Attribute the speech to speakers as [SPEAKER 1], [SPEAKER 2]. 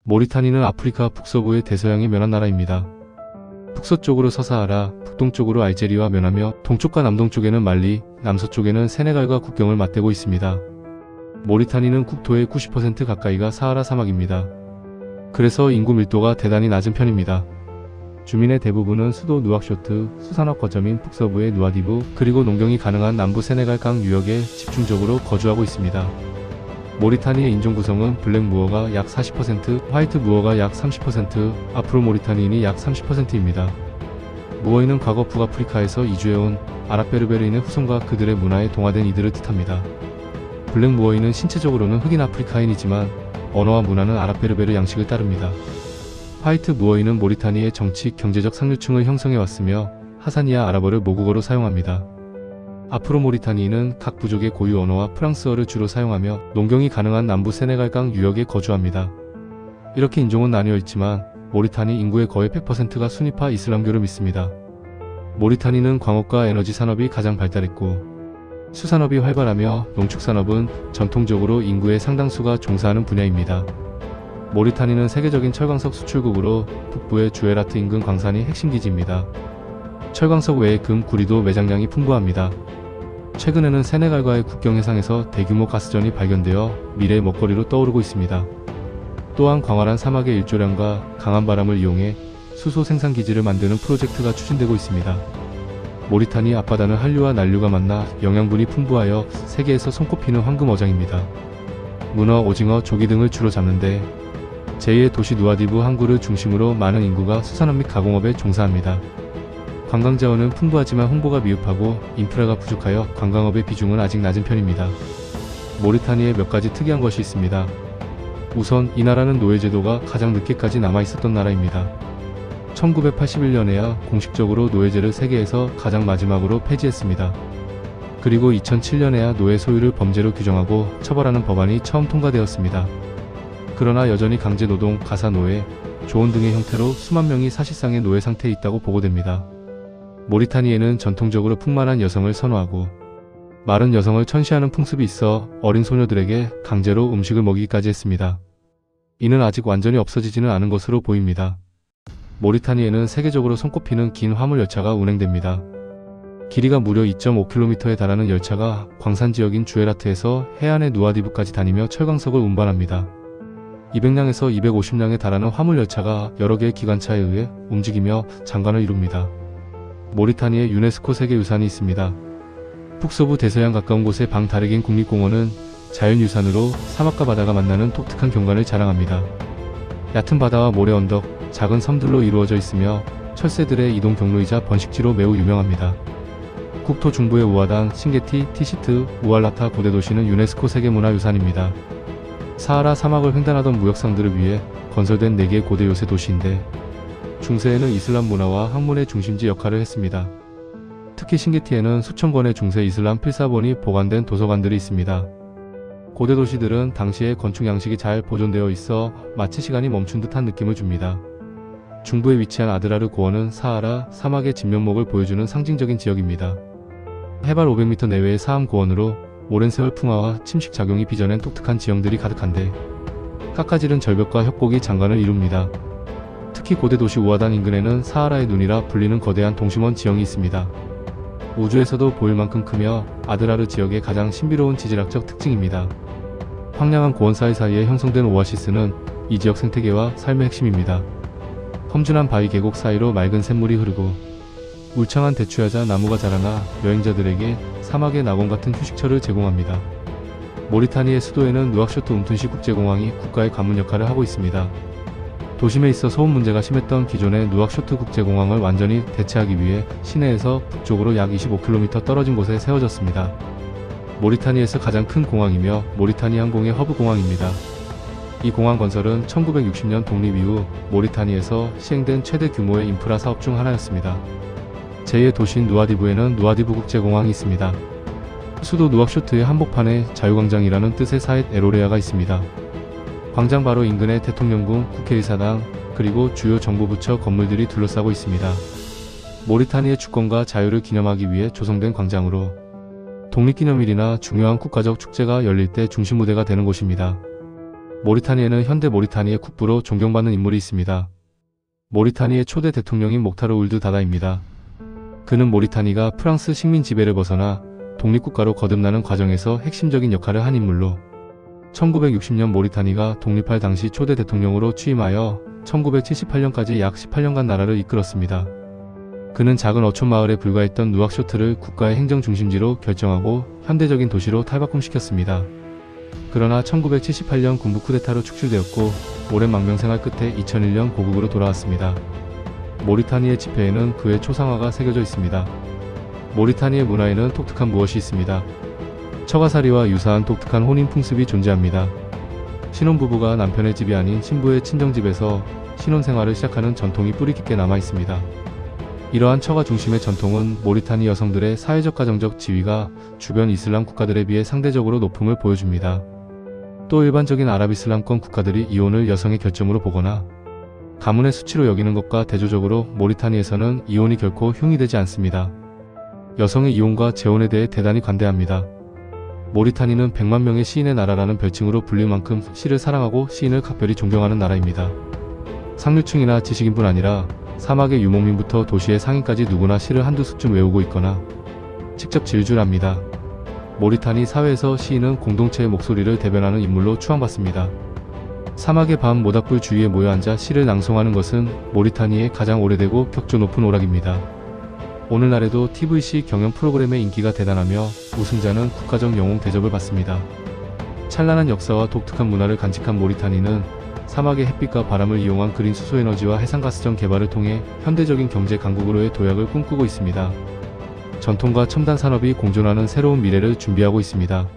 [SPEAKER 1] 모리타니는 아프리카 북서부의 대서양에 면한 나라입니다. 북서쪽으로 서사하라, 북동쪽으로 알제리와 면하며 동쪽과 남동쪽에는 말리, 남서쪽에는 세네갈과 국경을 맞대고 있습니다. 모리타니는 국토의 90% 가까이가 사하라 사막입니다. 그래서 인구 밀도가 대단히 낮은 편입니다. 주민의 대부분은 수도 누악쇼트, 수산업 거점인 북서부의 누아디부, 그리고 농경이 가능한 남부 세네갈 강 유역에 집중적으로 거주하고 있습니다. 모리타니의 인종 구성은 블랙 무어가 약 40%, 화이트 무어가 약 30%, 아프로 모리타니인이 약 30%입니다. 무어인은 과거 북아프리카에서 이주해온 아랍베르베르인의 후손과 그들의 문화에 동화된 이들을 뜻합니다. 블랙 무어인은 신체적으로는 흑인 아프리카인이지만 언어와 문화는 아랍베르베르 양식을 따릅니다. 화이트 무어인은 모리타니의 정치, 경제적 상류층을 형성해왔으며 하사니아 아랍어를 모국어로 사용합니다. 아프로 모리타니인은 각 부족의 고유 언어와 프랑스어를 주로 사용하며 농경이 가능한 남부 세네갈 강 유역에 거주합니다. 이렇게 인종은 나뉘어 있지만 모리타니 인구의 거의 100%가 수니파 이슬람교를 믿습니다. 모리타니는 광업과 에너지 산업이 가장 발달했고 수산업이 활발하며 농축산업은 전통적으로 인구의 상당수가 종사하는 분야입니다. 모리타니는 세계적인 철광석 수출국으로 북부의 주에라트 인근 광산이 핵심 기지입니다. 철광석 외에 금, 구리도 매장량이 풍부합니다. 최근에는 세네갈과의 국경 해상에서 대규모 가스전이 발견되어 미래의 먹거리로 떠오르고 있습니다. 또한 광활한 사막의 일조량과 강한 바람을 이용해 수소 생산 기지를 만드는 프로젝트가 추진되고 있습니다. 모리타니 앞바다는 한류와 난류가 만나 영양분이 풍부하여 세계에서 손꼽히는 황금 어장입니다. 문어, 오징어, 조기 등을 주로 잡는데 제2의 도시 누아디부 항구를 중심으로 많은 인구가 수산업 및 가공업에 종사합니다. 관광자원은 풍부하지만 홍보가 미흡하고 인프라가 부족하여 관광업의 비중은 아직 낮은 편입니다. 모리타니에 몇 가지 특이한 것이 있습니다. 우선 이 나라는 노예제도가 가장 늦게까지 남아있었던 나라입니다. 1981년에야 공식적으로 노예제를 세계에서 가장 마지막으로 폐지했습니다. 그리고 2007년에야 노예 소유를 범죄로 규정하고 처벌하는 법안이 처음 통과되었습니다. 그러나 여전히 강제노동, 가사노예, 조언 등의 형태로 수만 명이 사실상의 노예 상태에 있다고 보고됩니다. 모리타니에는 전통적으로 풍만한 여성을 선호하고 마른 여성을 천시하는 풍습이 있어 어린 소녀들에게 강제로 음식을 먹이기까지 했습니다. 이는 아직 완전히 없어지지는 않은 것으로 보입니다. 모리타니에는 세계적으로 손꼽히는 긴 화물 열차가 운행됩니다. 길이가 무려 2.5km에 달하는 열차가 광산 지역인 주에라트에서 해안의 누아디부까지 다니며 철광석을 운반합니다. 200량에서 250량에 달하는 화물 열차가 여러 개의 기관차에 의해 움직이며 장관을 이룹니다. 모리타니에 유네스코 세계유산이 있습니다. 북서부 대서양 가까운 곳의 방다르긴 국립공원은 자연유산으로 사막과 바다가 만나는 독특한 경관을 자랑합니다. 얕은 바다와 모래 언덕, 작은 섬들로 이루어져 있으며 철새들의 이동 경로이자 번식지로 매우 유명합니다. 국토 중부의 우아단, 신게티, 티시트, 우알라타 고대도시는 유네스코 세계문화유산입니다. 사하라 사막을 횡단하던 무역상들을 위해 건설된 4개의 고대 요새 도시인데 중세에는 이슬람 문화와 학문의 중심지 역할을 했습니다. 특히 신게티에는 수천 권의 중세 이슬람 필사본이 보관된 도서관들이 있습니다. 고대 도시들은 당시의 건축 양식이 잘 보존되어 있어 마치 시간이 멈춘 듯한 느낌을 줍니다. 중부에 위치한 아드라르 고원은 사하라 사막의 진면목을 보여주는 상징적인 지역입니다. 해발 500m 내외의 사암 고원으로 오랜 세월 풍화와 침식 작용이 빚어낸 독특한 지형들이 가득한데 깎아지른 절벽과 협곡이 장관을 이룹니다. 특히 고대 도시 우아단 인근에는 사하라의 눈이라 불리는 거대한 동심원 지형이 있습니다. 우주에서도 보일 만큼 크며 아드라르 지역의 가장 신비로운 지질학적 특징입니다. 황량한 고원 사이사이에 형성된 오아시스는 이 지역 생태계와 삶의 핵심입니다. 험준한 바위 계곡 사이로 맑은 샘물이 흐르고 울창한 대추야자 나무가 자라나 여행자들에게 사막의 낙원 같은 휴식처를 제공합니다. 모리타니의 수도에는 누악쇼트 움툰시 국제공항이 국가의 관문 역할을 하고 있습니다. 도심에 있어 소음 문제가 심했던 기존의 누악쇼트 국제공항을 완전히 대체하기 위해 시내에서 북쪽으로 약 25km 떨어진 곳에 세워졌습니다. 모리타니에서 가장 큰 공항이며 모리타니 항공의 허브 공항입니다. 이 공항 건설은 1960년 독립 이후 모리타니에서 시행된 최대 규모의 인프라 사업 중 하나였습니다. 제2의 도시인 누아디부에는 누아디부 국제공항이 있습니다. 수도 누악쇼트의 한복판에 자유광장이라는 뜻의 사얏 에로레아가 있습니다. 광장 바로 인근에 대통령궁, 국회의사당, 그리고 주요 정부부처 건물들이 둘러싸고 있습니다. 모리타니의 주권과 자유를 기념하기 위해 조성된 광장으로 독립기념일이나 중요한 국가적 축제가 열릴 때 중심 무대가 되는 곳입니다. 모리타니에는 현대 모리타니의 국부로 존경받는 인물이 있습니다. 모리타니의 초대 대통령인 목타르 울드 다다입니다. 그는 모리타니가 프랑스 식민 지배를 벗어나 독립국가로 거듭나는 과정에서 핵심적인 역할을 한 인물로 1960년 모리타니가 독립할 당시 초대 대통령으로 취임하여 1978년까지 약 18년간 나라를 이끌었습니다. 그는 작은 어촌 마을에 불과했던 누악쇼트를 국가의 행정 중심지로 결정하고 현대적인 도시로 탈바꿈시켰습니다. 그러나 1978년 군부 쿠데타로 축출되었고 오랜 망명생활 끝에 2001년 고국으로 돌아왔습니다. 모리타니의 지폐에는 그의 초상화가 새겨져 있습니다. 모리타니의 문화에는 독특한 무엇이 있습니다. 처가살이와 유사한 독특한 혼인 풍습이 존재합니다. 신혼부부가 남편의 집이 아닌 신부의 친정집에서 신혼생활을 시작하는 전통이 뿌리 깊게 남아 있습니다. 이러한 처가 중심의 전통은 모리타니 여성들의 사회적 가정적 지위가 주변 이슬람 국가들에 비해 상대적으로 높음을 보여줍니다. 또 일반적인 아랍이슬람권 국가들이 이혼을 여성의 결정으로 보거나 가문의 수치로 여기는 것과 대조적으로 모리타니에서는 이혼이 결코 흉이 되지 않습니다. 여성의 이혼과 재혼에 대해 대단히 관대합니다. 모리타니는 100만 명의 시인의 나라라는 별칭으로 불릴 만큼 시를 사랑하고 시인을 각별히 존경하는 나라입니다. 상류층이나 지식인뿐 아니라 사막의 유목민부터 도시의 상인까지 누구나 시를 한두 숫쯤 외우고 있거나 직접 질주합니다. 모리타니 사회에서 시인은 공동체의 목소리를 대변하는 인물로 추앙받습니다. 사막의 밤 모닥불 주위에 모여 앉아 시를 낭송하는 것은 모리타니의 가장 오래되고 격조 높은 오락입니다. 오늘날에도 TVC 경연 프로그램의 인기가 대단하며 우승자는 국가적 영웅 대접을 받습니다. 찬란한 역사와 독특한 문화를 간직한 모리타니는 사막의 햇빛과 바람을 이용한 그린 수소에너지와 해상가스전 개발을 통해 현대적인 경제 강국으로의 도약을 꿈꾸고 있습니다. 전통과 첨단 산업이 공존하는 새로운 미래를 준비하고 있습니다.